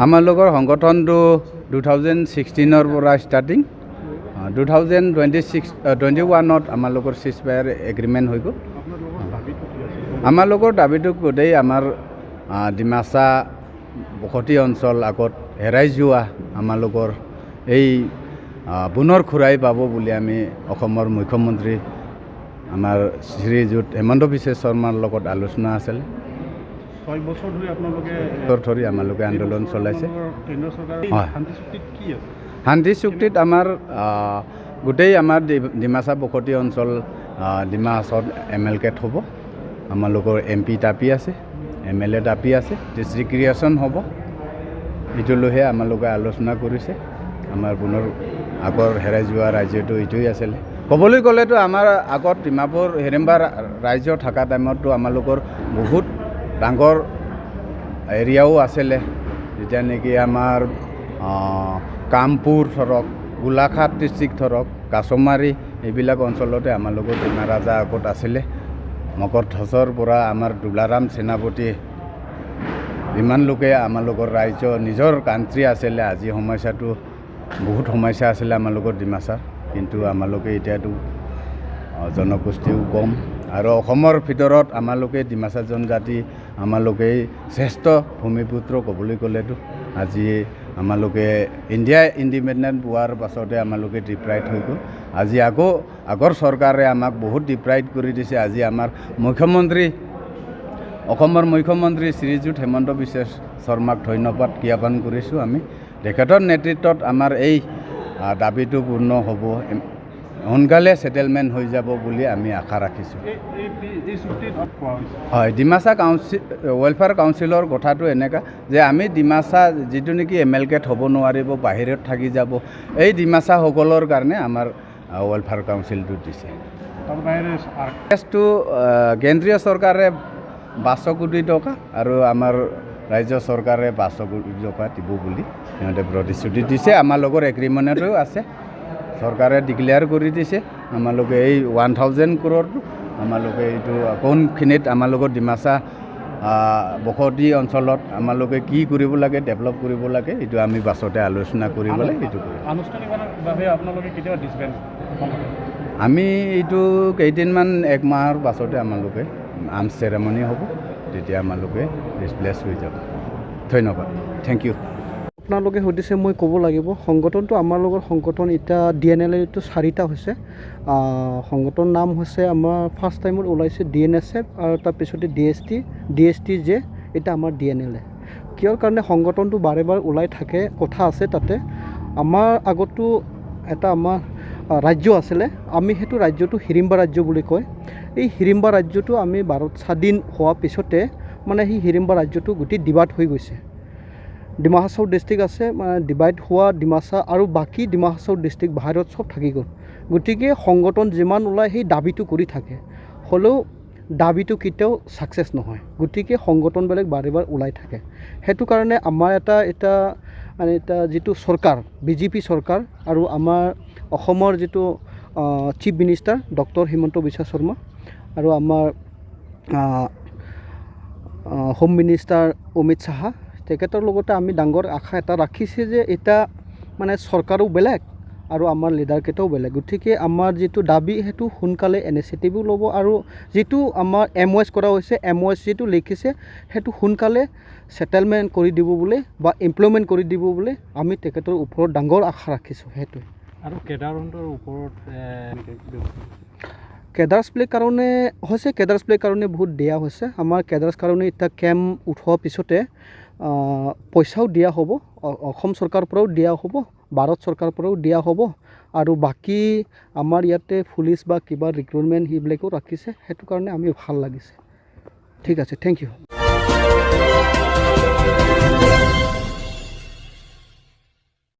আমাৰ লগৰ সংগঠনটো 2016 পৰা ষ্টাৰ্টিং 2021 আমাৰ লগৰ চিজফায়াৰ এগ্ৰিমেণ্ট হৈ গ'ল। আমাৰ লগৰ দাবীটো গোটেই আমাৰ ডিমাচা বসতি অঞ্চল আগত হেৰাই যোৱা আমাৰ লগৰ এই পুনৰ ঘূৰাই পাব বুলি আমি অসমৰ মুখ্যমন্ত্ৰী আমাৰ শ্ৰীযুত হিমন্ত বিশ্ব শৰ্মাৰ লগত আলোচনা আছিল। 6 বছৰ ধৰি আমালোকে আন্দোলন চলাইছে। কি আছে শান্তি চুক্তিত আমাৰ গোটেই আমাৰ ডিমাচা বসতি অঞ্চল ডিমাচত MLK হ'ব। আমালোকৰ MP দাবী আছে, MLA দাবী আছে, ডিষ্ট্ৰিক্ট ক্ৰিয়েশ্যন হ'ব। এইটো লৈহে আমালোকে আলোচনা কৰিছে। আমাৰ পুনৰ আগৰ হেৰাই যোৱা ৰাজ্যটো এইটোৱেই আছিলে। ক'বলৈ গ'লেতো আমাৰ আগত ডিমাপুৰ হিড়িম্বা ৰাজ্য থকা টাইমততো আমালোকৰ বহুত ডাঙৰ এৰিয়াও আছিলে, যেতিয়া নেকি আমাৰ কামপুৰ ধৰক, গোলাঘাট ডিষ্ট্ৰিক্ট ধৰক, কাছমাৰী এইবিলাক অঞ্চলতে আমালোকৰ ডিমা ৰাজা আগত আছিলে। মকৰধ্বজৰ পৰা আমাৰ দুলাৰাম সেনাপতি ইমান লোকে আমালোকৰ ৰাজ্য নিজৰ কাণ্ট্ৰি আছিলে। আজি সমস্যাটো বহুত সমস্যা আছিলে আমালোকৰ ডিমাচাৰ, কিন্তু আমালোকে এতিয়াতো জনগোষ্ঠীও কম আৰু অসমৰ ভিতৰত আমালোকে ডিমাচা জনজাতি আমালোকে শ্ৰেষ্ঠ ভূমিপুত্ৰ ক'বলৈ গ'লেতো আজি আমালোকে ইণ্ডিয়া ইণ্ডিপেণ্ডেণ্ট পোৱাৰ পাছতে আমালোকে ডিপ্ৰাইড হৈ গ'ল। আজি আগৰ চৰকাৰে আমাক বহুত ডিপ্ৰাইড কৰি দিছে। আজি আমাৰ অসমৰ মুখ্যমন্ত্ৰী শ্ৰীযুত হিমন্ত বিশ্ব শৰ্মাক ধন্যবাদ জ্ঞাপন কৰিছোঁ। আমি তেখেতৰ নেতৃত্বত আমাৰ এই দাবীটো পূৰ্ণ হ'ব, সোনকালে ছেটেলমেণ্ট হৈ যাব বুলি আমি আশা ৰাখিছোঁ। হয়, ডিমাচা ৱেলফেয়াৰ কাউন্সিলৰ কথাটো এনেকুৱা যে আমি ডিমাচা যিটো নেকি MLK হ'ব নোৱাৰিব, বাহিৰত থাকি যাব, এই ডিমাচাসকলৰ কাৰণে আমাৰ ৱেলফেয়াৰ কাউন্সিলটো দিছে। কেছটো কেন্দ্ৰীয় চৰকাৰে 500 কোটি টকা আৰু আমাৰ ৰাজ্য চৰকাৰে 500 কোটি টকা দিব বুলি সিহঁতে প্ৰতিশ্ৰুতি দিছে। আমাৰ লগৰ এগ্ৰিমেণ্টতো আছে, চৰকাৰে ডিক্লেয়াৰ কৰি দিছে। আমালোকে এই 1000 crore আমালোকে এইটো কোনখিনিত আমালোকৰ ডিমাচা বসতি অঞ্চলত আমালোকে কি কৰিব লাগে, ডেভেলপ কৰিব লাগে, এইটো আমি বাছতে আলোচনা কৰিব লাগে। এইটো আনুষ্ঠানিকভাৱে আপোনালোকে কেতিয়া ডিছবেন্স আমি এইটো কেইদিনমান 1 মাহৰ পাছতে আমালোকে আৰ্মছ চেৰেমনি হ'ব, তেতিয়া আমালোকে ডিছপ্লেচ হৈ যাব। ধন্যবাদ, থেংক ইউ। আপোনালোকে সুধিছে, মই ক'ব লাগিব সংগঠনটো আমাৰ লগৰ সংগঠন এতিয়া DNLটো 4টা হৈছে। সংগঠন নাম হৈছে আমাৰ ফাৰ্ষ্ট টাইমত ওলাইছে DNSF আৰু তাৰপিছতে DSTJ, এটা আমাৰ DNLA। কিয়ৰ কাৰণে সংগঠনটো বাৰে বাৰে ওলাই থাকে কথা আছে তাতে। আমাৰ আগতো এটা আমাৰ ৰাজ্য আছিলে, আমি সেইটো ৰাজ্যটো হিড়িম্বা ৰাজ্য বুলি কয়। এই হিড়িম্বা ৰাজ্যটো আমি ভাৰত স্বাধীন হোৱাৰ পিছতে মানে সেই হিড়িম্বা ৰাজ্যটো গোটেই ডিভাইড হৈ গৈছে। ডিমা হাছাও ডিষ্ট্ৰিক্ট আছে, ডিভাইড হোৱা ডিমাচা আৰু বাকী ডিমা হাছাও ডিষ্ট্ৰিক্ট বাহিৰত চব থাকি গ'ল। গতিকে সংগঠন যিমান ওলায় সেই দাবীটো কৰি থাকে, হ'লেও দাবীটো কেতিয়াও ছাকচেছ নহয়। গতিকে সংগঠনবিলাক বাৰে বাৰে ওলাই থাকে। সেইটো কাৰণে আমাৰ এটা যিটো চৰকাৰ BJP চৰকাৰ আৰু আমাৰ অসমৰ যিটো chief minister doctor Himanta Biswa Sarma আৰু আমাৰ হোম মিনিষ্টাৰ অমিত শ্বাহ, তেখেতৰ লগতে আমি ডাঙৰ আশা এটা ৰাখিছে যে এটা মানে চৰকাৰো বেলেগ আৰু আমাৰ লিডাৰকেইটাও বেলেগ। গতিকে আমাৰ যিটো দাবী সেইটো সোনকালে ইনিচিয়েটিভো ল'ব আৰু যিটো আমাৰ MOS কৰা হৈছে, MOS যিটো লিখিছে সেইটো সোনকালে ছেটেলমেণ্ট কৰি দিব বুলি বা ইমপ্লিমেণ্ট কৰি দিব বুলি আমি তেখেতৰ ওপৰত ডাঙৰ আশা ৰাখিছোঁ। সেইটোৱে। আৰু কেদাৰহঁতৰ ওপৰত কেডাৰ্ছ প্লে কাৰণে হৈছে, কেডাৰ্ছ প্লে কাৰণে বহুত দিয়া হৈছে। আমাৰ কেডাৰ্ছ কাৰণে এতিয়া কেম্প উঠোৱাৰ পিছতে পইচাও দিয়া হ'ব, অসম চৰকাৰৰ পৰাও দিয়া হ'ব, ভাৰত চৰকাৰৰ পৰাও দিয়া হ'ব আৰু বাকী আমাৰ ইয়াতে পুলিচ বা কিবা ৰিক্ৰুটমেণ্ট সেইবিলাকো ৰাখিছে। সেইটো কাৰণে আমি ভাল লাগিছে। ঠিক আছে, থেংক ইউ।